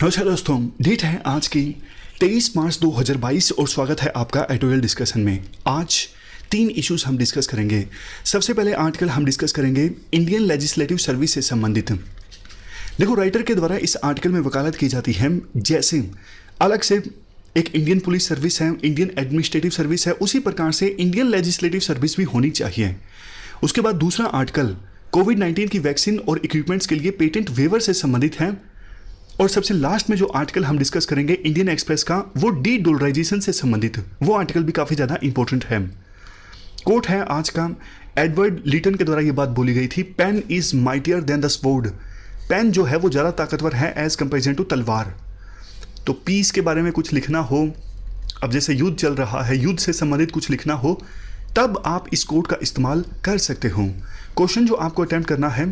नमस्कार दोस्तों, डेट है आज की 23 मार्च 2022 और स्वागत है आपका एडिटोरियल डिस्कशन में। आज 3 इश्यूज हम डिस्कस करेंगे। सबसे पहले आर्टिकल हम डिस्कस करेंगे इंडियन लेजिस्लेटिव सर्विस से संबंधित। देखो, राइटर के द्वारा इस आर्टिकल में वकालत की जाती है जैसे अलग से एक इंडियन पुलिस सर्विस है, इंडियन एडमिनिस्ट्रेटिव सर्विस है, उसी प्रकार से इंडियन लेजिस्लेटिव सर्विस भी होनी चाहिए। उसके बाद दूसरा आर्टिकल कोविड-19 की वैक्सीन और इक्विपमेंट्स के लिए पेटेंट वेवर से संबंधित है। और सबसे लास्ट में जो आर्टिकल हम डिस्कस करेंगे इंडियन एक्सप्रेस का, वो डी डॉलराइजेशन से संबंधित, वो आर्टिकल भी काफ़ी ज़्यादा इंपॉर्टेंट है। कोट है आज का, एडवर्ड लीटन के द्वारा ये बात बोली गई थी, pen is mightier than the sword. Pen जो है वो ज़्यादा ताकतवर है एज कंपेरिजन टू तलवार। तो पीस के बारे में कुछ लिखना हो, अब जैसे युद्ध चल रहा है, युद्ध से संबंधित कुछ लिखना हो, तब आप इस कोट का इस्तेमाल कर सकते हो। क्वेश्चन जो आपको अटेम्प्ट करना है,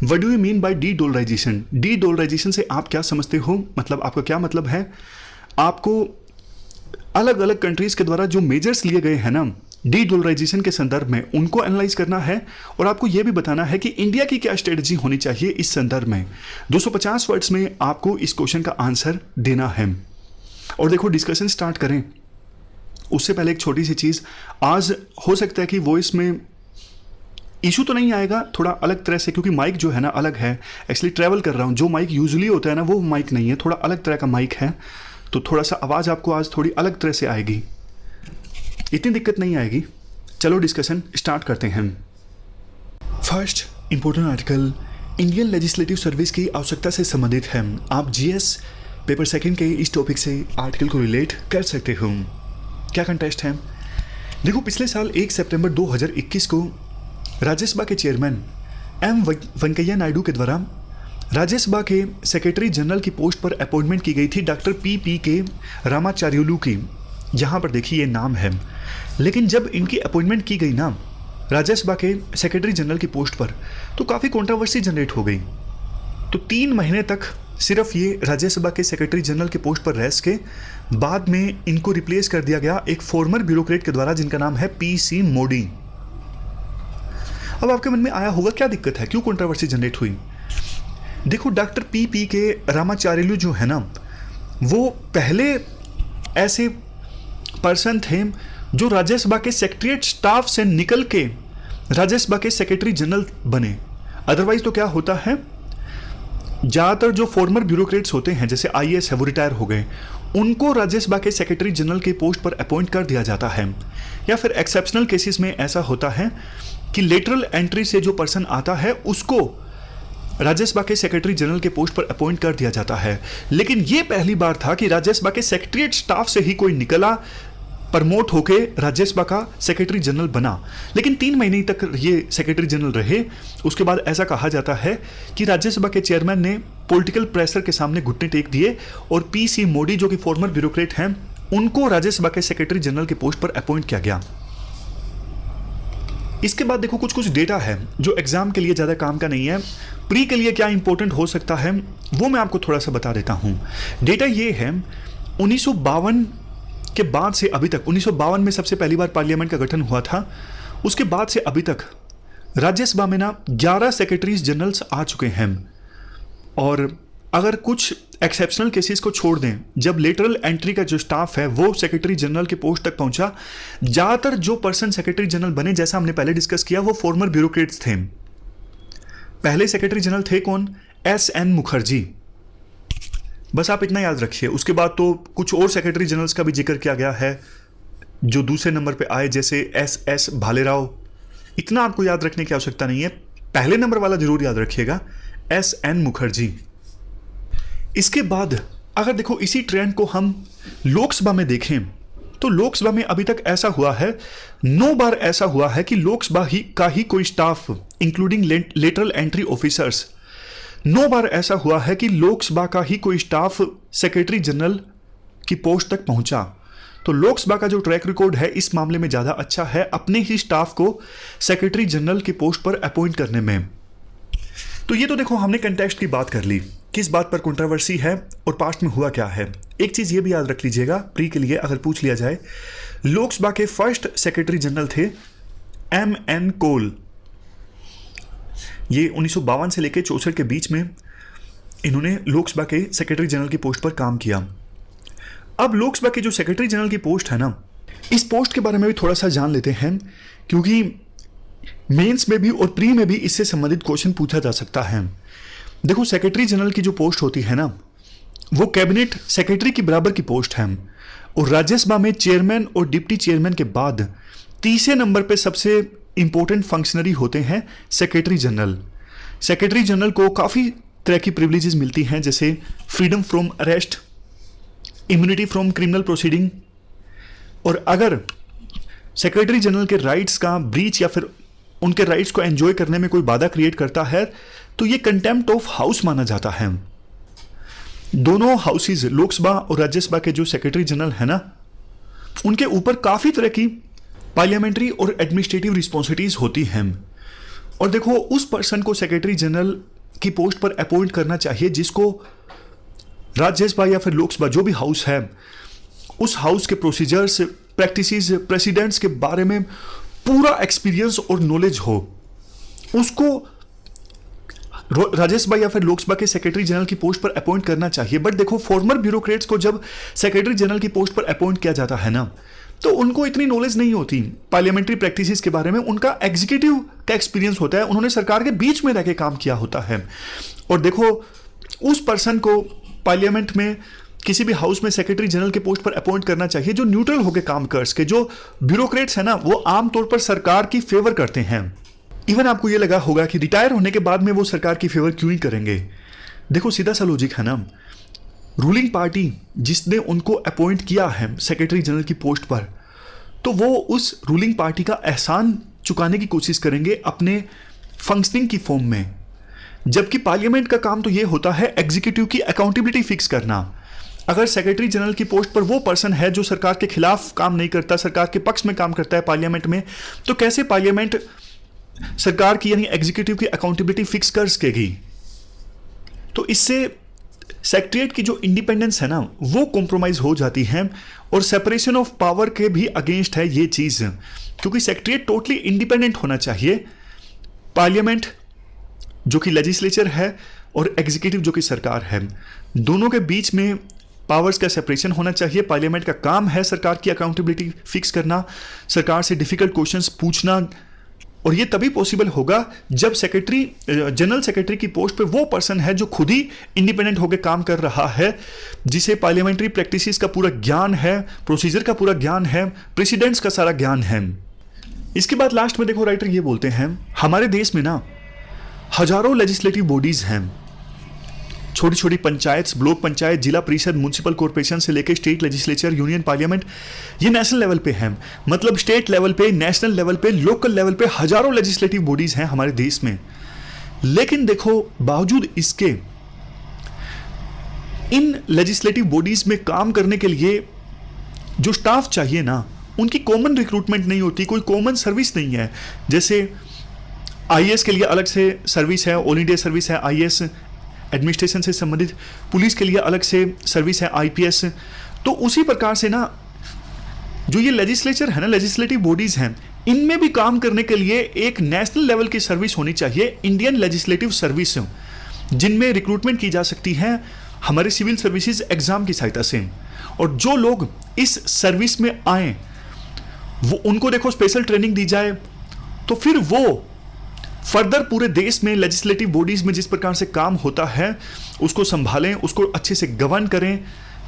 what do you mean by dedollarisation? Dedollarisation से आप क्या समझते हो, मतलब आपका क्या मतलब है? आपको अलग अलग कंट्रीज के द्वारा जो मेजर्स लिए गए हैं ना डी डॉलराइजेशन के संदर्भ में, उनको एनालाइज करना है और आपको यह भी बताना है कि इंडिया की क्या स्ट्रेटजी होनी चाहिए इस संदर्भ में। 250 वर्ड्स में आपको इस क्वेश्चन का आंसर देना है। और देखो, डिस्कशन स्टार्ट करें उससे पहले एक छोटी सी चीज़, आज हो सकता है कि वॉइस में इशू तो नहीं आएगा, थोड़ा अलग तरह से, क्योंकि माइक जो है ना अलग है। एक्चुअली ट्रैवल कर रहा हूँ, जो माइक यूजुअली होता है ना वो माइक नहीं है, थोड़ा अलग तरह का माइक है, तो थोड़ा सा आवाज़ आपको आज थोड़ी अलग तरह से आएगी। इतनी दिक्कत नहीं आएगी। चलो डिस्कशन स्टार्ट करते हैं। First important article Indian legislative service की आवश्यकता से संबंधित है। आप जीएस पेपर सेकंड के इस टॉपिक से आर्टिकल को रिलेट कर सकते हो। क्या कंटेस्ट है? देखो, पिछले साल 1 सितंबर 2021 को राज्यसभा के चेयरमैन एम वेंकैया नायडू के द्वारा राज्यसभा के सेक्रेटरी जनरल की पोस्ट पर अपॉइंटमेंट की गई थी डॉक्टर पी के रामाचार्युलू की। यहाँ पर देखिए ये नाम है, लेकिन जब इनकी अपॉइंटमेंट की गई ना राज्यसभा के सेक्रेटरी जनरल की पोस्ट पर, तो काफ़ी कंट्रोवर्सी जनरेट हो गई। तो 3 महीने तक सिर्फ ये राज्यसभा के सेक्रेटरी जनरल के पोस्ट पर रह के बाद में इनको रिप्लेस कर दिया गया एक फॉर्मर ब्यूरोक्रेट के द्वारा, जिनका नाम है पीसी मोदी। अब आपके मन में आया होगा क्या दिक्कत है, क्यों कंट्रोवर्सी जनरेट हुई? देखो, डॉक्टर पी के रामाचार्युलू जो है ना, वो पहले ऐसे पर्सन थे जो राज्यसभा के सेक्रेटरीट स्टाफ से निकल के राज्यसभा के सेक्रेटरी जनरल बने। अदरवाइज तो क्या होता है, ज़्यादातर जो फॉर्मर ब्यूरोक्रेट्स होते हैं, जैसे आईएएस है, वो रिटायर हो गए, उनको राज्यसभा के सेक्रेटरी जनरल के पोस्ट पर अपॉइंट कर दिया जाता है। या फिर एक्सेप्शनल केसेस में ऐसा होता है कि लेटरल एंट्री से जो पर्सन आता है उसको राज्यसभा के सेक्रेटरी जनरल के पोस्ट पर अपॉइंट कर दिया जाता है। लेकिन ये पहली बार था कि राज्यसभा के सेक्रेटरीट स्टाफ से ही कोई निकला, प्रमोट होके राज्यसभा का सेक्रेटरी जनरल बना। लेकिन 3 महीने तक ये सेक्रेटरी जनरल रहे। उसके बाद ऐसा कहा जाता है कि राज्यसभा के चेयरमैन ने पॉलिटिकल प्रेशर के सामने घुटने टेक दिए और पीसी मोदी जो कि फॉर्मर ब्यूरोक्रेट हैं, उनको राज्यसभा के सेक्रेटरी जनरल के पोस्ट पर अपॉइंट किया गया। इसके बाद देखो, कुछ डेटा है जो एग्जाम के लिए ज़्यादा काम का नहीं है, प्री के लिए क्या इंपॉर्टेंट हो सकता है वो मैं आपको थोड़ा सा बता देता हूँ। डेटा ये है, 1952 के बाद से अभी तक, 1952 में सबसे पहली बार पार्लियामेंट का गठन हुआ था, उसके बाद से अभी तक राज्यसभा में ना 11 सेक्रेटरीज जनरल्स आ चुके हैं। और अगर कुछ एक्सेप्शनल केसेस को छोड़ दें, जब लेटरल एंट्री का जो स्टाफ है वो सेक्रेटरी जनरल के पोस्ट तक पहुंचा, ज़्यादातर जो पर्सन सेक्रेटरी जनरल बने, जैसा हमने पहले डिस्कस किया, वो फॉर्मर ब्यूरोक्रेट्स थे। पहले सेक्रेटरी जनरल थे कौन? एसएन मुखर्जी। बस आप इतना याद रखिए। उसके बाद तो कुछ और सेक्रेटरी जनरल्स का भी जिक्र किया गया है जो दूसरे नंबर पे आए, जैसे एस भालेराव। इतना आपको याद रखने की आवश्यकता नहीं है, पहले नंबर वाला जरूर याद रखिएगा, एसएन मुखर्जी। इसके बाद अगर देखो इसी ट्रेंड को हम लोकसभा में देखें, तो लोकसभा में अभी तक ऐसा हुआ है, 9 बार ऐसा हुआ है कि लोकसभा का ही कोई staff, including lateral entry officers, 9 बार ऐसा हुआ है कि लोकसभा का ही कोई स्टाफ सेक्रेटरी जनरल की पोस्ट तक पहुंचा। तो लोकसभा का जो ट्रैक रिकॉर्ड है इस मामले में ज़्यादा अच्छा है अपने ही स्टाफ को सेक्रेटरी जनरल की पोस्ट पर अपॉइंट करने में। तो ये तो देखो हमने कंटेक्स्ट की बात कर ली, किस बात पर कंट्रोवर्सी है और पास्ट में हुआ क्या है। एक चीज़ ये भी याद रख लीजिएगा, प्री के लिए अगर पूछ लिया जाए, लोकसभा के फर्स्ट सेक्रेटरी जनरल थे एम.एन. कोल। ये 1952 से लेकर 64 के बीच में इन्होंने लोकसभा के सेक्रेटरी जनरल की पोस्ट पर काम किया। अब लोकसभा के जो सेक्रेटरी जनरल की पोस्ट है ना, इस पोस्ट के बारे में भी थोड़ा सा जान लेते हैं, क्योंकि मेंस में भी और प्री में भी इससे संबंधित क्वेश्चन पूछा जा सकता है। देखो, सेक्रेटरी जनरल की जो पोस्ट होती है ना, वो कैबिनेट सेक्रेटरी की बराबर की पोस्ट है, और राज्यसभा में चेयरमैन और डिप्टी चेयरमैन के बाद तीसरे नंबर पे सबसे इंपॉर्टेंट फंक्शनरी होते हैं सेक्रेटरी जनरल। सेक्रेटरी जनरल को काफ़ी तरह की प्रिविलेजेस मिलती हैं, जैसे freedom from arrest, immunity from criminal proceeding, और अगर सेक्रेटरी जनरल के राइट्स का ब्रीच या फिर उनके राइट्स को एंजॉय करने में कोई बाधा क्रिएट करता है तो ये कंटेम्प्ट ऑफ हाउस माना जाता है। दोनों हाउसेज, लोकसभा और राज्यसभा के जो सेक्रेटरी जनरल है ना, उनके ऊपर काफ़ी तरह की पार्लियामेंट्री और एडमिनिस्ट्रेटिव रिस्पॉन्सिबिलिटीज होती हैं। और देखो, उस पर्सन को सेक्रेटरी जनरल की पोस्ट पर अपॉइंट करना चाहिए जिसको राज्यसभा या फिर लोकसभा जो भी हाउस है, उस हाउस के प्रोसीजर्स, प्रैक्टिसेस, प्रेसिडेंट्स के बारे में पूरा एक्सपीरियंस और नॉलेज हो। उसको राज्यसभा या फिर लोकसभा के सेक्रेटरी जनरल की पोस्ट पर अपॉइंट करना चाहिए। बट देखो, फॉर्मर ब्यूरोक्रेट्स को जब सेक्रेटरी जनरल की पोस्ट पर अपॉइंट किया जाता है ना, तो उनको इतनी नॉलेज नहीं होती पार्लियामेंट्री प्रैक्टिसेस के बारे में। उनका एग्जीक्यूटिव का एक्सपीरियंस होता है, उन्होंने सरकार के बीच में रह के काम किया होता है। और देखो, उस पर्सन को पार्लियामेंट में किसी भी हाउस में सेक्रेटरी जनरल के पोस्ट पर अपॉइंट करना चाहिए जो न्यूट्रल होकर काम कर सके। जो ब्यूरोक्रेट्स है ना, वो आमतौर पर सरकार की फेवर करते हैं। इवन आपको ये लगा होगा कि रिटायर होने के बाद में वो सरकार की फेवर क्यों ही करेंगे। देखो, सीधा सा लॉजिक है ना, रूलिंग पार्टी जिसने उनको अपॉइंट किया है सेक्रेटरी जनरल की पोस्ट पर, तो वो उस रूलिंग पार्टी का एहसान चुकाने की कोशिश करेंगे अपने फंक्शनिंग की फॉर्म में। जबकि पार्लियामेंट का काम तो ये होता है एग्जीक्यूटिव की अकाउंटेबिलिटी फिक्स करना। अगर सेक्रेटरी जनरल की पोस्ट पर वो पर्सन है जो सरकार के खिलाफ काम नहीं करता, सरकार के पक्ष में काम करता है पार्लियामेंट में, तो कैसे पार्लियामेंट सरकार की यानी एग्जीक्यूटिव की अकाउंटेबिलिटी फिक्स कर सकेगी। तो इससे सेक्रेटरीट की जो इंडिपेंडेंस है ना, वो कॉम्प्रोमाइज हो जाती है, और सेपरेशन ऑफ पावर के भी अगेंस्ट है ये चीज, क्योंकि सेक्रेटरीट टोटली इंडिपेंडेंट होना चाहिए। पार्लियामेंट जो कि लेजिस्लेचर है और एग्जीक्यूटिव जो कि सरकार है, दोनों के बीच में पावर्स का सेपरेशन होना चाहिए। पार्लियामेंट का काम है सरकार की अकाउंटेबिलिटी फिक्स करना, सरकार से डिफिकल्ट क्वेश्चंस पूछना, और ये तभी पॉसिबल होगा जब सेक्रेटरी जनरल सेक्रेटरी की पोस्ट पे वो पर्सन है जो खुद ही इंडिपेंडेंट होकर काम कर रहा है, जिसे पार्लियामेंट्री प्रैक्टिसेस का पूरा ज्ञान है, प्रोसीजर का पूरा ज्ञान है, प्रेसिडेंट्स का सारा ज्ञान है। इसके बाद लास्ट में देखो, राइटर ये बोलते हैं, हमारे देश में ना हजारों लेजिस्लेटिव बॉडीज हैं, छोटी छोटी पंचायत, ब्लॉक पंचायत, जिला परिषद, म्युनिसिपल कॉर्पोरेशन से लेकर स्टेट लेजिस्लेचर, यूनियन पार्लियामेंट, ये नेशनल लेवल पे हैं। मतलब स्टेट लेवल पे, नेशनल लेवल पे, लोकल लेवल पे हजारों लेजिस्लेटिव बॉडीज हैं हमारे देश में। लेकिन देखो, बावजूद इसके इन लेजिस्लेटिव बॉडीज में काम करने के लिए जो स्टाफ चाहिए ना, उनकी कॉमन रिक्रूटमेंट नहीं होती, कोई कॉमन सर्विस नहीं है। जैसे आईएएस के लिए अलग से सर्विस है, ऑल इंडिया सर्विस है आईएएस एडमिनिस्ट्रेशन से संबंधित, पुलिस के लिए अलग से सर्विस है आईपीएस। तो उसी प्रकार से ना जो ये लेजिस्लेचर है ना, लेजिस्लेटिव बॉडीज हैं, इनमें भी काम करने के लिए एक नेशनल लेवल की सर्विस होनी चाहिए, इंडियन लेजिस्लेटिव सर्विस, जिनमें रिक्रूटमेंट की जा सकती है हमारे सिविल सर्विसेज एग्जाम की सहायता से। और जो लोग इस सर्विस में आए, वो उनको देखो स्पेशल ट्रेनिंग दी जाए, तो फिर वो फर्दर पूरे देश में लेजिस्लेटिव बॉडीज में जिस प्रकार से काम होता है उसको संभालें, उसको अच्छे से गवर्न करें,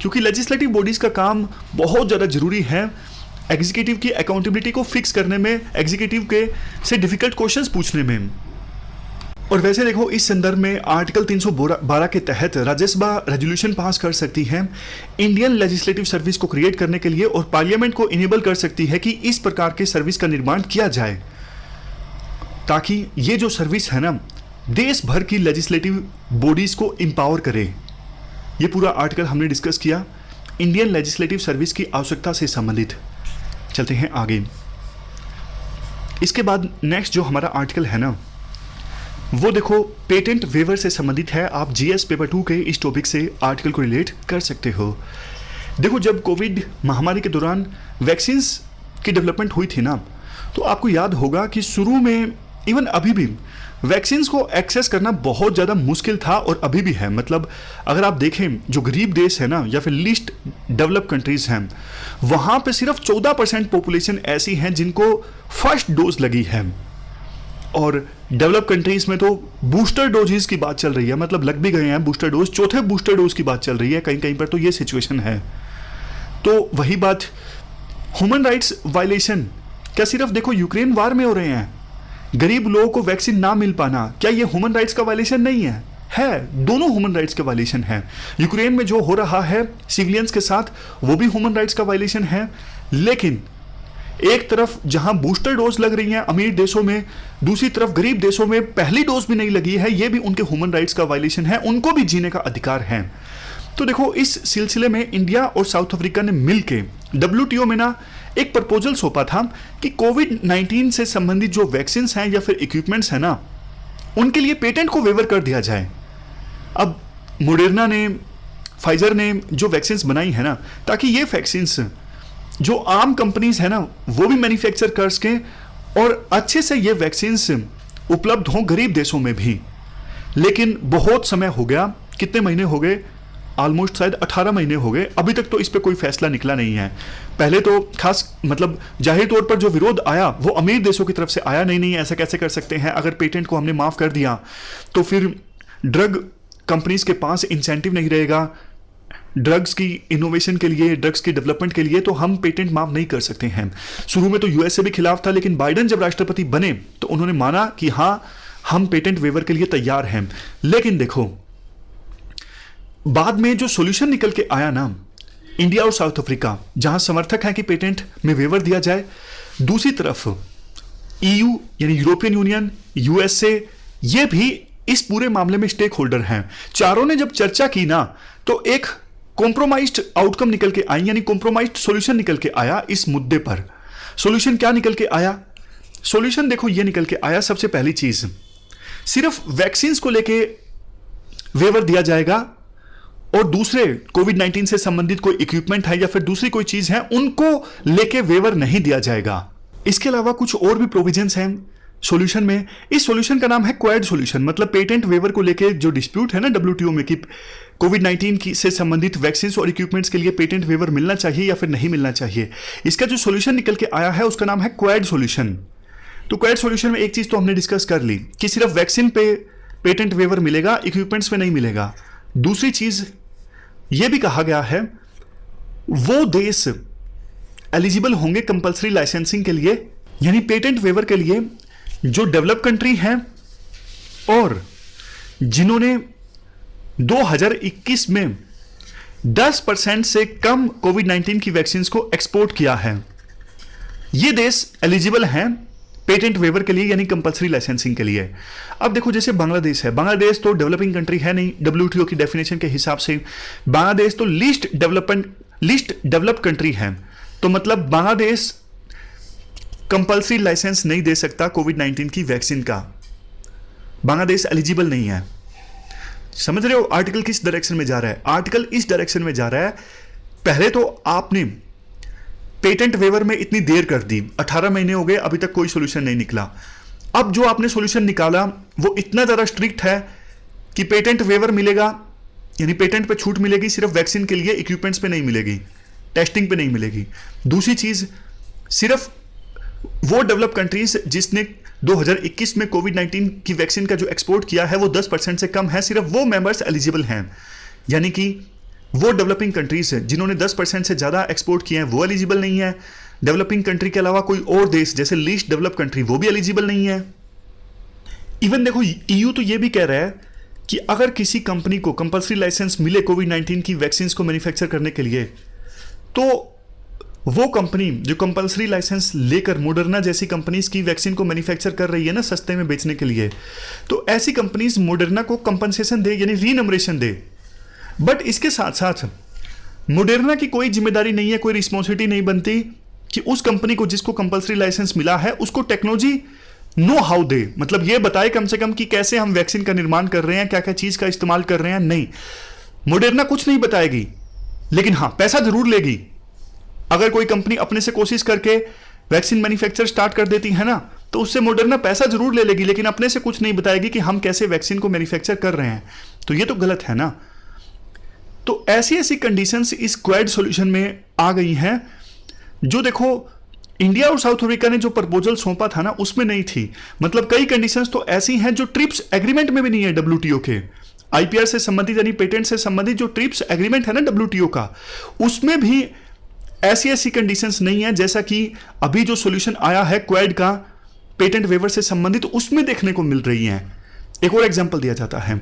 क्योंकि लेजिस्लेटिव बॉडीज का काम बहुत ज़्यादा जरूरी है एग्जीक्यूटिव की अकाउंटेबिलिटी को फिक्स करने में, एग्जीक्यूटिव के से डिफिकल्ट क्वेश्चंस पूछने में। और वैसे देखो, इस संदर्भ में आर्टिकल 312 के तहत राज्यसभा रेजोल्यूशन पास कर सकती है इंडियन लेजिस्लेटिव सर्विस को क्रिएट करने के लिए, और पार्लियामेंट को इनेबल कर सकती है कि इस प्रकार के सर्विस का निर्माण किया जाए, ताकि ये जो सर्विस है ना, देश भर की लेजिस्लेटिव बॉडीज को एम्पावर करे। ये पूरा आर्टिकल हमने डिस्कस किया इंडियन लेजिस्लेटिव सर्विस की आवश्यकता से संबंधित। चलते हैं आगे। इसके बाद नेक्स्ट जो हमारा आर्टिकल है ना, वो देखो पेटेंट वेवर से संबंधित है। आप जीएस पेपर 2 के इस टॉपिक से आर्टिकल को रिलेट कर सकते हो। देखो, जब कोविड महामारी के दौरान वैक्सीन्स की डेवलपमेंट हुई थी ना, तो आपको याद होगा कि शुरू में, इवन अभी भी, वैक्सीन को एक्सेस करना बहुत ज़्यादा मुश्किल था और अभी भी है। मतलब अगर आप देखें जो गरीब देश है ना या फिर लीस्ट डेवलप कंट्रीज हैं, वहाँ पे सिर्फ 14% पॉपुलेशन ऐसी हैं जिनको फर्स्ट डोज लगी है, और डेवलप कंट्रीज में तो बूस्टर डोजेस की बात चल रही है, मतलब लग भी गए हैं बूस्टर डोज, चौथे बूस्टर डोज की बात चल रही है कहीं कहीं पर, तो ये सिचुएशन है। तो वही बात, ह्यूमन राइट्स वायलेशन क्या सिर्फ देखो यूक्रेन वार में हो रहे हैं, गरीब लोगों को वैक्सीन ना मिल पाना, क्या ये ह्यूमन राइट्स का वायलेशन नहीं है? है, दोनों ह्यूमन राइट्स का वायलेशन है। यूक्रेन में जो हो रहा है सिविलियंस के साथ वो भी ह्यूमन राइट्स का वायलेशन है, लेकिन एक तरफ जहां बूस्टर डोज लग रही हैं अमीर देशों में, दूसरी तरफ गरीब देशों में पहली डोज भी नहीं लगी है, ये भी उनके ह्यूमन राइट्स का वायलेशन है, उनको भी जीने का अधिकार है। तो देखो इस सिलसिले में इंडिया और साउथ अफ्रीका ने मिलके WTO में ना एक प्रपोजल सौंपा था कि कोविड-19 से संबंधित जो वैक्सीन हैं या फिर इक्विपमेंट्स हैं ना, उनके लिए पेटेंट को वेवर कर दिया जाए। अब मोडेर्ना ने, फाइजर ने जो वैक्सीन बनाई है ना, ताकि ये वैक्सीन जो आम कंपनीज है ना वो भी मैन्युफैक्चर कर सकें और अच्छे से ये वैक्सीन उपलब्ध हों गरीब देशों में भी। लेकिन बहुत समय हो गया, कितने महीने हो गए, ऑलमोस्ट शायद 18 महीने हो गए, अभी तक तो इस पे कोई फैसला निकला नहीं है। पहले तो खास मतलब जाहिर तौर पर जो विरोध आया वो अमीर देशों की तरफ से आया, नहीं नहीं ऐसा कैसे कर सकते हैं, अगर पेटेंट को हमने माफ़ कर दिया तो फिर ड्रग कंपनीज के पास इंसेंटिव नहीं रहेगा ड्रग्स की इनोवेशन के लिए, ड्रग्स की डेवलपमेंट के लिए, तो हम पेटेंट माफ नहीं कर सकते हैं। शुरू में तो यूएसए भी खिलाफ था, लेकिन बाइडेन जब राष्ट्रपति बने तो उन्होंने माना कि हाँ हम पेटेंट वेवर के लिए तैयार हैं। लेकिन देखो बाद में जो सॉल्यूशन निकल के आया ना, इंडिया और साउथ अफ्रीका जहां समर्थक है कि पेटेंट में वेवर दिया जाए, दूसरी तरफ EU यानी यूरोपियन यूनियन, यूएसए, ये भी इस पूरे मामले में स्टेक होल्डर हैं। चारों ने जब चर्चा की ना तो एक कॉम्प्रोमाइज्ड आउटकम निकल के आई, यानी कॉम्प्रोमाइज्ड सॉल्यूशन निकल के आया इस मुद्दे पर। सॉल्यूशन क्या निकल के आया? सॉल्यूशन देखो ये निकल के आया, सबसे पहली चीज सिर्फ वैक्सीन को लेके वेवर दिया जाएगा और दूसरे कोविड-19 से संबंधित कोई इक्विपमेंट है या फिर दूसरी कोई चीज है उनको लेके वेवर नहीं दिया जाएगा। इसके अलावा कुछ और भी प्रोविजंस हैं सॉल्यूशन में। इस सॉल्यूशन का नाम है क्वाड सॉल्यूशन, मतलब पेटेंट वेवर को लेके जो डिस्प्यूट है ना WTO में कि कोविड-19 से संबंधित वैक्सीन और इक्विपमेंट्स के लिए पेटेंट वेवर मिलना चाहिए या फिर नहीं मिलना चाहिए, इसका जो सॉल्यूशन निकल के आया है उसका नाम है क्वाड सॉल्यूशन। तो क्वाड सॉल्यूशन में एक चीज तो हमने डिस्कस कर ली कि सिर्फ वैक्सीन पे पेटेंट वेवर मिलेगा, इक्विपमेंट्स पे नहीं मिलेगा। दूसरी चीज यह भी कहा गया है वो देश एलिजिबल होंगे कंपल्सरी लाइसेंसिंग के लिए, यानी पेटेंट वेवर के लिए जो डेवलप कंट्री हैं और जिन्होंने 2021 में 10% से कम कोविड-19 की वैक्सीन को एक्सपोर्ट किया है, ये देश एलिजिबल हैं पेटेंट वेवर के लिए, यानी कंपल्सरी लाइसेंसिंग के लिए। अब देखो जैसे बांग्लादेश है, बांग्लादेश तो डेवलपिंग कंट्री है नहीं WTO की डेफिनेशन के हिसाब से, बांग्लादेश तो लीस्ट डेवलप कंट्री है, तो मतलब बांग्लादेश कंपल्सरी लाइसेंस नहीं दे सकता कोविड-19 की वैक्सीन का, बांग्लादेश एलिजिबल नहीं है। समझ रहे हो आर्टिकल किस डायरेक्शन में जा रहा है? आर्टिकल इस डायरेक्शन में जा रहा है, पहले तो आपने पेटेंट वेवर में इतनी देर कर दी, 18 महीने हो गए, अभी तक कोई सॉल्यूशन नहीं निकला। अब जो आपने सॉल्यूशन निकाला वो इतना ज़्यादा स्ट्रिक्ट है कि पेटेंट वेवर मिलेगा, यानी पेटेंट पे छूट मिलेगी सिर्फ वैक्सीन के लिए, इक्विपमेंट्स पे नहीं मिलेगी, टेस्टिंग पे नहीं मिलेगी। दूसरी चीज़, सिर्फ वो डेवलप कंट्रीज जिसने 2021 में कोविड-19 की वैक्सीन का जो एक्सपोर्ट किया है वो 10% से कम है, सिर्फ वो मेंबर्स एलिजिबल हैं, यानी कि वो डेवलपिंग कंट्रीज जिन्होंने 10% से ज़्यादा एक्सपोर्ट किए हैं वो एलिजिबल नहीं है। डेवलपिंग कंट्री के अलावा कोई और देश जैसे लीस्ट डेवलप कंट्री वो भी एलिजिबल नहीं है। इवन देखो EU तो ये भी कह रहा है कि अगर किसी कंपनी को कंपल्सरी लाइसेंस मिले कोविड-19 की वैक्सीन को मैन्युफैक्चर करने के लिए, तो वो कंपनी जो कंपल्सरी लाइसेंस लेकर मॉडर्ना जैसी कंपनीज की वैक्सीन को मैन्युफैक्चर कर रही है ना सस्ते में बेचने के लिए, तो ऐसी कंपनीज मॉडर्ना को कंपनसेशन दे, यानी रीनमरेशन दे। बट इसके साथ साथ मॉडर्ना की कोई जिम्मेदारी नहीं है, कोई रिस्पॉन्सिबिलिटी नहीं बनती कि उस कंपनी को जिसको कंपल्सरी लाइसेंस मिला है उसको टेक्नोलॉजी नो हाउ दे, मतलब ये बताए कम से कम कि कैसे हम वैक्सीन का निर्माण कर रहे हैं, क्या क्या चीज का इस्तेमाल कर रहे हैं। नहीं, मॉडर्ना कुछ नहीं बताएगी, लेकिन हाँ पैसा जरूर लेगी। अगर कोई कंपनी अपने से कोशिश करके वैक्सीन मैन्युफैक्चर स्टार्ट कर देती है ना, तो उससे मॉडर्ना पैसा जरूर ले लेगी, लेकिन अपने से कुछ नहीं बताएगी कि हम कैसे वैक्सीन को मैन्युफैक्चर कर रहे हैं। तो ये तो गलत है ना। तो ऐसी ऐसी कंडीशंस इस क्वाड सॉल्यूशन में आ गई हैं, जो देखो इंडिया और साउथ अफ्रीका ने जो प्रपोजल सौंपा था ना, उसमें नहीं थी। मतलब कई कंडीशंस तो ऐसी हैं जो ट्रिप्स एग्रीमेंट में भी नहीं है डब्ल्यूटीओ के। आईपीआर से संबंधित यानी पेटेंट से संबंधित जो ट्रिप्स एग्रीमेंट है ना डब्ल्यूटीओ का, उसमें भी ऐसी ऐसी कंडीशंस नहीं है जैसा कि अभी जो सॉल्यूशन आया है क्वाड का पेटेंट वेवर से संबंधित, उसमें देखने को मिल रही है। एक और एग्जांपल दिया जाता है,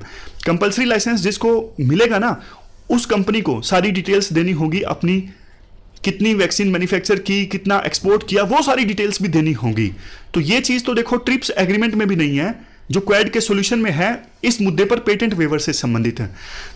कंपलसरी लाइसेंस जिसको मिलेगा ना, उस कंपनी को सारी डिटेल्स देनी होगी, अपनी कितनी वैक्सीन मैन्युफैक्चर की, कितना एक्सपोर्ट किया, वो सारी डिटेल्स भी देनी होगी। तो ये चीज तो देखो ट्रिप्स एग्रीमेंट में भी नहीं है, जो क्वाड के सॉल्यूशन में है इस मुद्दे पर पेटेंट वेवर से संबंधित है।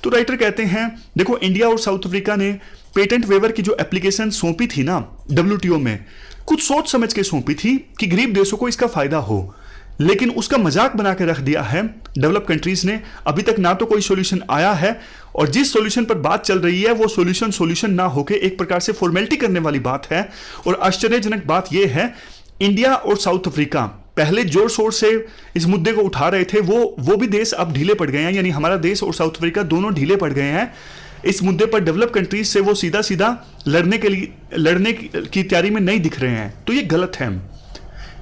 तो राइटर कहते हैं देखो इंडिया और साउथ अफ्रीका ने पेटेंट वेवर की जो एप्लीकेशन सौंपी थी ना डब्ल्यूटीओ में, कुछ सोच समझ के सौंपी थी कि गरीब देशों को इसका फायदा हो, लेकिन उसका मजाक बना के रख दिया है डेवलप कंट्रीज ने। अभी तक ना तो कोई सॉल्यूशन आया है, और जिस सॉल्यूशन पर बात चल रही है वो सॉल्यूशन ना होके एक प्रकार से फॉर्मेलिटी करने वाली बात है। और आश्चर्यजनक बात यह है, इंडिया और साउथ अफ्रीका पहले जोर शोर से इस मुद्दे को उठा रहे थे, वो भी देश अब ढीले पड़ गए हैं, यानी हमारा देश और साउथ अफ्रीका दोनों ढीले पड़ गए हैं इस मुद्दे पर। डेवलप कंट्रीज से वो सीधा सीधा लड़ने की तैयारी में नहीं दिख रहे हैं। तो ये गलत है।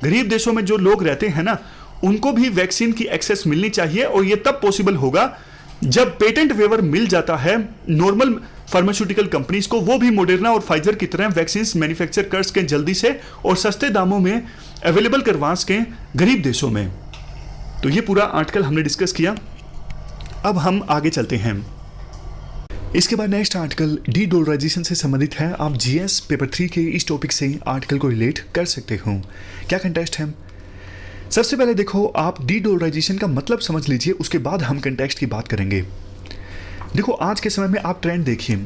गरीब देशों में जो लोग रहते हैं ना, उनको भी वैक्सीन की एक्सेस मिलनी चाहिए, और ये तब पॉसिबल होगा जब पेटेंट वेवर मिल जाता है नॉर्मल फार्मास्यूटिकल कंपनीज को, वो भी मॉडर्ना और फाइजर की तरह वैक्सीन मैन्युफैक्चर कर सकें जल्दी से और सस्ते दामों में अवेलेबल करवा सकें गरीब देशों में। तो ये पूरा आर्टिकल हमने डिस्कस किया। अब हम आगे चलते हैं। इसके बाद नेक्स्ट आर्टिकल डी डॉलराइजेशन से संबंधित है। आप जीएस पेपर 3 के इस टॉपिक से आर्टिकल को रिलेट कर सकते हो। क्या कंटेक्स्ट है? सबसे पहले देखो, आप डी डॉलराइजेशन का मतलब समझ लीजिए, उसके बाद हम कंटेक्स्ट की बात करेंगे। देखो आज के समय में आप ट्रेंड देखिए,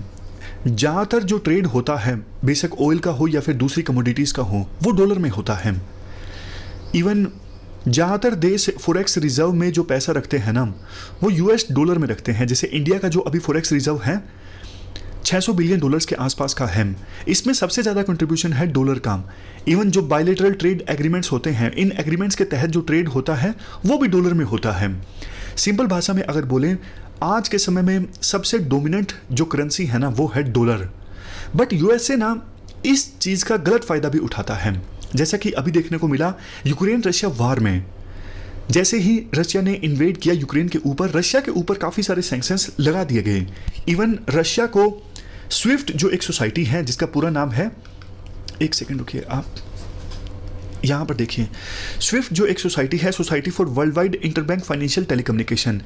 ज़्यादातर जो ट्रेड होता है, बेशक ऑयल का हो या फिर दूसरी कमोडिटीज़ का हो, वो डॉलर में होता है। इवन ज़्यादातर देश फॉरेक्स रिजर्व में जो पैसा रखते हैं ना, वो यूएस डॉलर में रखते हैं। जैसे इंडिया का जो अभी फॉरेक्स रिजर्व है 600 बिलियन डॉलर्स के आसपास का है, इसमें सबसे ज़्यादा कंट्रीब्यूशन है डॉलर का। इवन जो बायलैटरल ट्रेड एग्रीमेंट्स होते हैं, इन एग्रीमेंट्स के तहत जो ट्रेड होता है वो भी डॉलर में होता है। सिंपल भाषा में अगर बोलें, आज के समय में सबसे डोमिनेंट जो करेंसी है ना, वो है डॉलर। बट यूएसए ना इस चीज़ का गलत फ़ायदा भी उठाता है, जैसा कि अभी देखने को मिला यूक्रेन रशिया वार में। जैसे ही रशिया ने इन्वेड किया यूक्रेन के ऊपर, रशिया के ऊपर काफ़ी सारे सैंक्शंस लगा दिए गए। इवन रशिया को स्विफ्ट जो एक सोसाइटी है, जिसका पूरा नाम है, एक सेकंड रुकिए, आप यहाँ पर देखिए, स्विफ्ट जो एक सोसाइटी है, society for world wide interbank financial telecommunication,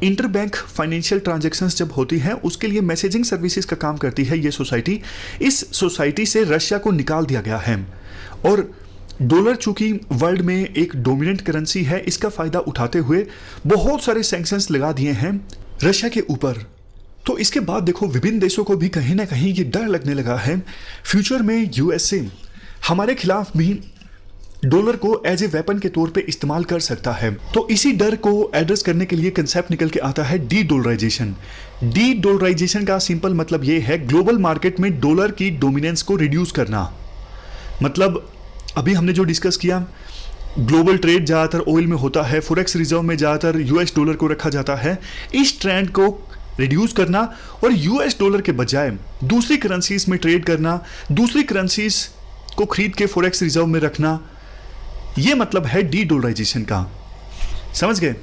interbank financial transactions जब होती हैं उसके लिए मैसेजिंग सर्विसेज का काम करती है ये सोसाइटी। इस सोसाइटी से रशिया को निकाल दिया गया है, और डॉलर चूंकि वर्ल्ड में एक डोमिनेंट करेंसी है, इसका फ़ायदा उठाते हुए बहुत सारे सैंक्शंस लगा दिए हैं रशिया के ऊपर। तो इसके बाद देखो, विभिन्न देशों को भी कहीं ना कहीं ये डर लगने लगा है, फ्यूचर में यूएसए हमारे खिलाफ भी डॉलर को एज ए वेपन के तौर पे इस्तेमाल कर सकता है। तो इसी डर को एड्रेस करने के लिए कंसेप्ट निकल के आता है डी डॉलराइजेशन। डी डॉलराइजेशन का सिंपल मतलब ये है, ग्लोबल मार्केट में डॉलर की डोमिनेंस को रिड्यूस करना। मतलब अभी हमने जो डिस्कस किया, ग्लोबल ट्रेड ज़्यादातर ऑयल में होता है, फॉरेक्स रिजर्व में ज़्यादातर यूएस डॉलर को रखा जाता है। इस ट्रेंड को रिड्यूस करना और यूएस डॉलर के बजाय दूसरी करेंसीज में ट्रेड करना, दूसरी करेंसीज को खरीद के फॉरेक्स रिजर्व में रखना, ये मतलब है डी डॉलराइजेशन का। समझ गए?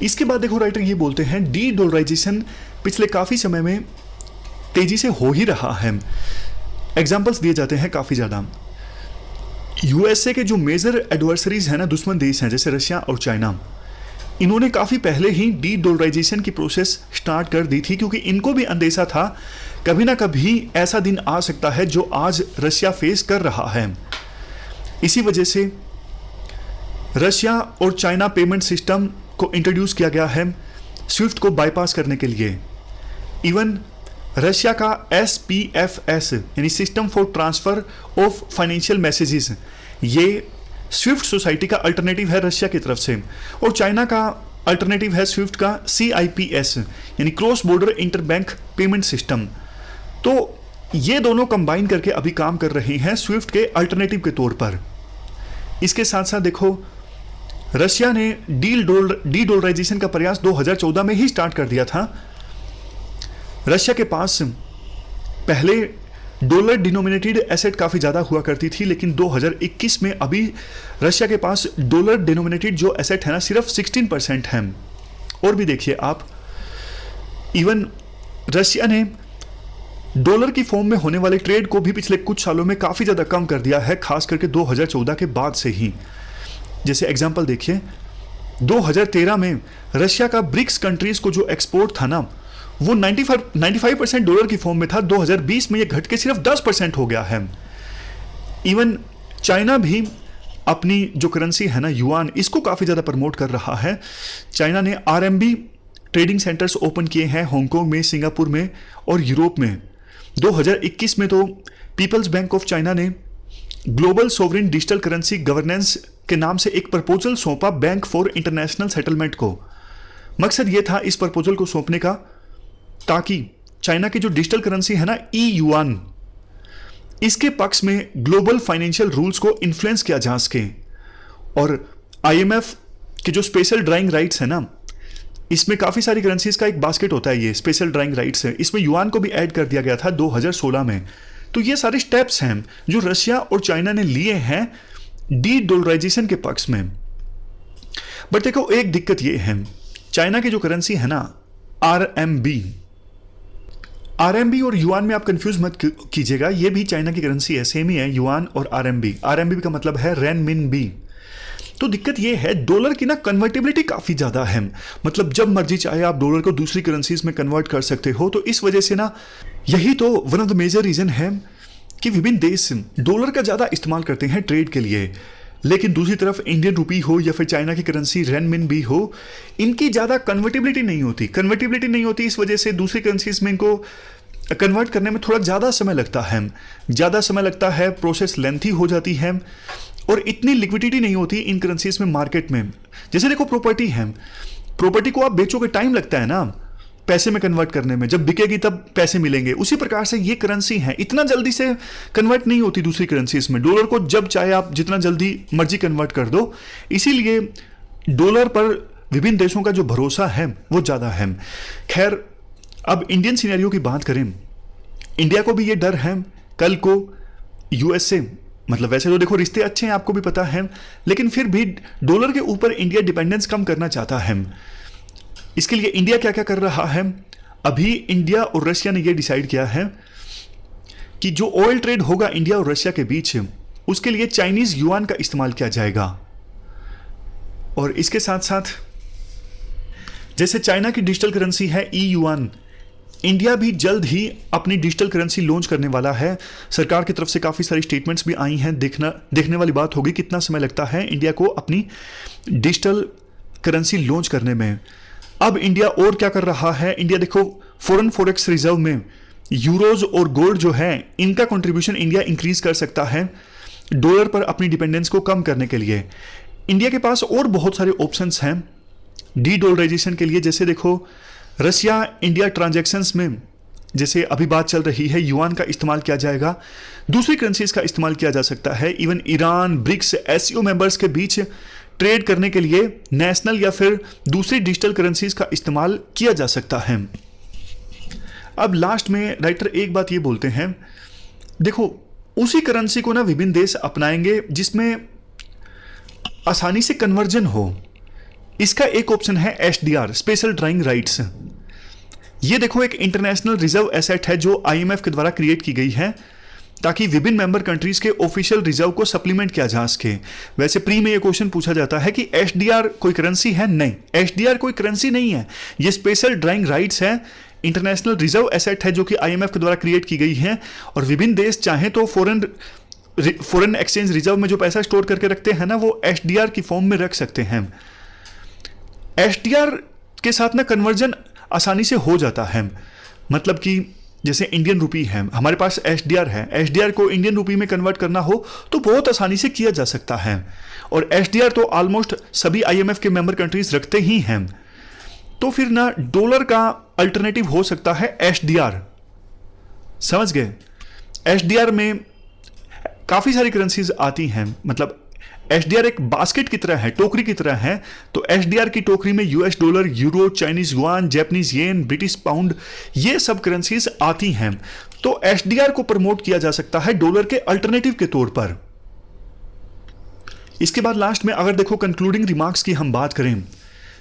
इसके बाद देखो, राइटर ये बोलते हैं डी डॉलराइजेशन पिछले काफ़ी समय में तेज़ी से हो ही रहा है। एग्जाम्पल्स दिए जाते हैं काफ़ी ज़्यादा। यूएसए के जो मेजर एडवर्सरीज हैं ना, दुश्मन देश हैं, जैसे रशिया और चाइना, इन्होंने काफ़ी पहले ही डी डॉलराइजेशन की प्रोसेस स्टार्ट कर दी थी, क्योंकि इनको भी अंदेशा था कभी ना कभी ऐसा दिन आ सकता है जो आज रशिया फेस कर रहा है। इसी वजह से रशिया और चाइना पेमेंट सिस्टम को इंट्रोड्यूस किया गया है स्विफ्ट को बाईपास करने के लिए। इवन रशिया का SPFS यानी system for transfer of financial messages, ये स्विफ्ट सोसाइटी का अल्टरनेटिव है रशिया की तरफ से, और चाइना का अल्टरनेटिव है स्विफ्ट का CIPS यानी cross border interbank payment system. तो ये दोनों कंबाइन करके अभी काम कर रही हैं स्विफ्ट के अल्टरनेटिव के तौर पर। इसके साथ साथ देखो रशिया ने डी डॉलराइजेशन का प्रयास 2014 में ही स्टार्ट कर दिया था। रशिया के पास पहले डॉलर डिनोमिनेटेड एसेट काफ़ी ज़्यादा हुआ करती थी, लेकिन 2021 में अभी रशिया के पास डॉलर डिनोमिनेटेड जो एसेट है ना सिर्फ 16% है। और भी देखिए आप, इवन रशिया ने डॉलर की फॉर्म में होने वाले ट्रेड को भी पिछले कुछ सालों में काफ़ी ज़्यादा कम कर दिया है, खास करके 2014 के बाद से ही। जैसे एग्जांपल देखिए, 2013 में रशिया का ब्रिक्स कंट्रीज को जो एक्सपोर्ट था ना वो 95% डॉलर की फॉर्म में था। 2020 में ये घट के सिर्फ 10% हो गया है। इवन चाइना भी अपनी जो करेंसी है ना युआन, इसको काफ़ी ज़्यादा प्रमोट कर रहा है। चाइना ने RMB ट्रेडिंग सेंटर्स ओपन किए हैं हांगकांग में, सिंगापुर में और यूरोप में। 2021 में तो पीपल्स बैंक ऑफ चाइना ने global sovereign digital currency governance के नाम से एक प्रपोजल सौंपा बैंक फॉर इंटरनेशनल सेटलमेंट को। मकसद ये था इस प्रपोजल को सौंपने का ताकि चाइना की जो डिजिटल करेंसी है ना युआन, इसके पक्ष में ग्लोबल फाइनेंशियल रूल्स को इन्फ्लुएंस किया जा सके। और IMF के जो स्पेशल ड्राइंग राइट्स है ना, इसमें काफ़ी सारी करेंसीज का एक बास्केट होता है, ये स्पेशल ड्राइंग राइट्स है, इसमें युआन को भी ऐड कर दिया गया था 2016 में। तो ये सारे स्टेप्स हैं जो रशिया और चाइना ने लिए हैं डी डॉलराइजेशन के पक्ष में। बट देखो एक दिक्कत ये है, चाइना की जो करेंसी है ना RMB और युआन में आप कंफ्यूज मत कीजिएगा, ये भी चाइना की करेंसी है, सेम ही है युआन और RMB का मतलब है रेनमिनबी। तो दिक्कत ये है डॉलर की ना कन्वर्टिबिलिटी काफ़ी ज़्यादा है, मतलब जब मर्जी चाहे आप डॉलर को दूसरी करेंसीज में कन्वर्ट कर सकते हो। तो इस वजह से ना यही तो one of the major reason है कि विभिन्न देश डॉलर का ज़्यादा इस्तेमाल करते हैं ट्रेड के लिए, लेकिन दूसरी तरफ इंडियन रुपी हो या फिर चाइना की करेंसी रेनमिनबी हो, इनकी ज़्यादा कन्वर्टिबिलिटी नहीं होती। इस वजह से दूसरी करेंसीज में इनको कन्वर्ट करने में थोड़ा ज़्यादा समय लगता है, प्रोसेस लेंथी हो जाती है और इतनी लिक्विडिटी नहीं होती इन करेंसीज में मार्केट में। जैसे देखो प्रॉपर्टी है, प्रॉपर्टी को आप बेचोगे टाइम लगता है ना पैसे में कन्वर्ट करने में, जब बिकेगी तब पैसे मिलेंगे। उसी प्रकार से ये करेंसी है, इतना जल्दी से कन्वर्ट नहीं होती दूसरी करेंसीज में। डॉलर को जब चाहे आप जितना जल्दी मर्जी कन्वर्ट कर दो, इसीलिए डॉलर पर विभिन्न देशों का जो भरोसा है वो ज़्यादा है। खैर, अब इंडियन सिनेरियो की बात करें, इंडिया को भी ये डर है कल को US से, मतलब वैसे तो देखो रिश्ते अच्छे हैं आपको भी पता है, लेकिन फिर भी डॉलर के ऊपर इंडिया डिपेंडेंस कम करना चाहता है। इसके लिए इंडिया क्या क्या कर रहा है, अभी इंडिया और रशिया ने यह डिसाइड किया है कि जो ऑयल ट्रेड होगा इंडिया और रशिया के बीच, उसके लिए चाइनीज युआन का इस्तेमाल किया जाएगा। और इसके साथ साथ जैसे चाइना की डिजिटल करेंसी है युआन, इंडिया भी जल्द ही अपनी डिजिटल करेंसी लॉन्च करने वाला है। सरकार की तरफ से काफ़ी सारी स्टेटमेंट्स भी आई हैं, देखने वाली बात होगी कितना समय लगता है इंडिया को अपनी डिजिटल करेंसी लॉन्च करने में। अब इंडिया और क्या कर रहा है, इंडिया देखो फॉरेन फॉरेक्स रिजर्व में यूरोज और गोल्ड जो है इनका कंट्रीब्यूशन इंडिया इंक्रीज कर सकता है डॉलर पर अपनी डिपेंडेंस को कम करने के लिए। इंडिया के पास और बहुत सारे ऑप्शंस हैं डी डॉलराइजेशन के लिए। जैसे देखो रशिया इंडिया ट्रांजैक्शंस में जैसे अभी बात चल रही है युआन का इस्तेमाल किया जाएगा, दूसरी करेंसीज का इस्तेमाल किया जा सकता है। Even Iran, BRICS, SCO members के बीच ट्रेड करने के लिए नेशनल या फिर दूसरी डिजिटल करेंसीज का इस्तेमाल किया जा सकता है। अब लास्ट में राइटर एक बात ये बोलते हैं, देखो उसी करेंसी को ना विभिन्न देश अपनाएंगे जिसमें आसानी से कन्वर्जन हो। इसका एक ऑप्शन है SDR, स्पेशल ड्राइंग राइट्स। ये देखो एक इंटरनेशनल रिजर्व एसेट है जो IMF के द्वारा क्रिएट की गई है ताकि विभिन्न मेंबर कंट्रीज के ऑफिशियल रिजर्व को सप्लीमेंट किया जा सके। वैसे प्री में ये क्वेश्चन पूछा जाता है कि SDR कोई करेंसी है? नहीं, SDR कोई करेंसी नहीं है, ये स्पेशल ड्राइंग राइट्स है, इंटरनेशनल रिजर्व एसेट है जो कि IMF के द्वारा क्रिएट की गई है। और विभिन्न देश चाहें तो फॉरेन एक्सचेंज रिजर्व में जो पैसा स्टोर करके रखते हैं ना वो SDR की फॉर्म में रख सकते हैं। SDR के साथ ना कन्वर्जन आसानी से हो जाता है, मतलब कि जैसे इंडियन रुपी है, हमारे पास SDR है, SDR को इंडियन रुपी में कन्वर्ट करना हो तो बहुत आसानी से किया जा सकता है। और SDR तो ऑलमोस्ट सभी IMF के मेंबर कंट्रीज रखते ही हैं। तो फिर ना डॉलर का अल्टरनेटिव हो सकता है SDR, समझ गए? SDR में काफ़ी सारी करेंसीज आती हैं, मतलब एसडीआर एक बास्केट की तरह है, टोकरी की तरह है। तो एसडीआर की टोकरी में US dollar, euro, Chinese yuan, Japanese yen, British pound, ये सब करेंसीज आती हैं। तो एसडीआर को प्रमोट किया जा सकता है डॉलर के अल्टरनेटिव के तौर पर। इसके बाद लास्ट में अगर देखो कंक्लूडिंग रिमार्क्स की हम बात करें,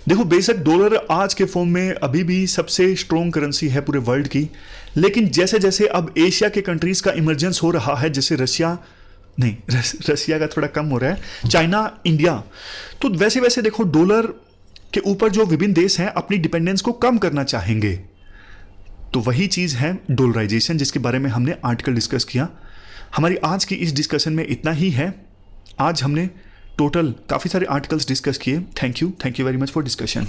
देखो बेशक डॉलर आज के फॉर्म में अभी भी सबसे स्ट्रॉन्ग करेंसी है पूरे वर्ल्ड की, लेकिन जैसे जैसे अब एशिया के कंट्रीज का इमरजेंस हो रहा है, जैसे रशिया का थोड़ा कम हो रहा है, चाइना, इंडिया, तो वैसे वैसे देखो डॉलर के ऊपर जो विभिन्न देश हैं अपनी डिपेंडेंस को कम करना चाहेंगे। तो वही चीज है डॉलराइजेशन, जिसके बारे में हमने आर्टिकल डिस्कस किया। हमारी आज की इस डिस्कशन में इतना ही है। आज हमने टोटल काफ़ी सारे आर्टिकल्स डिस्कस किए। Thank you very much for discussion.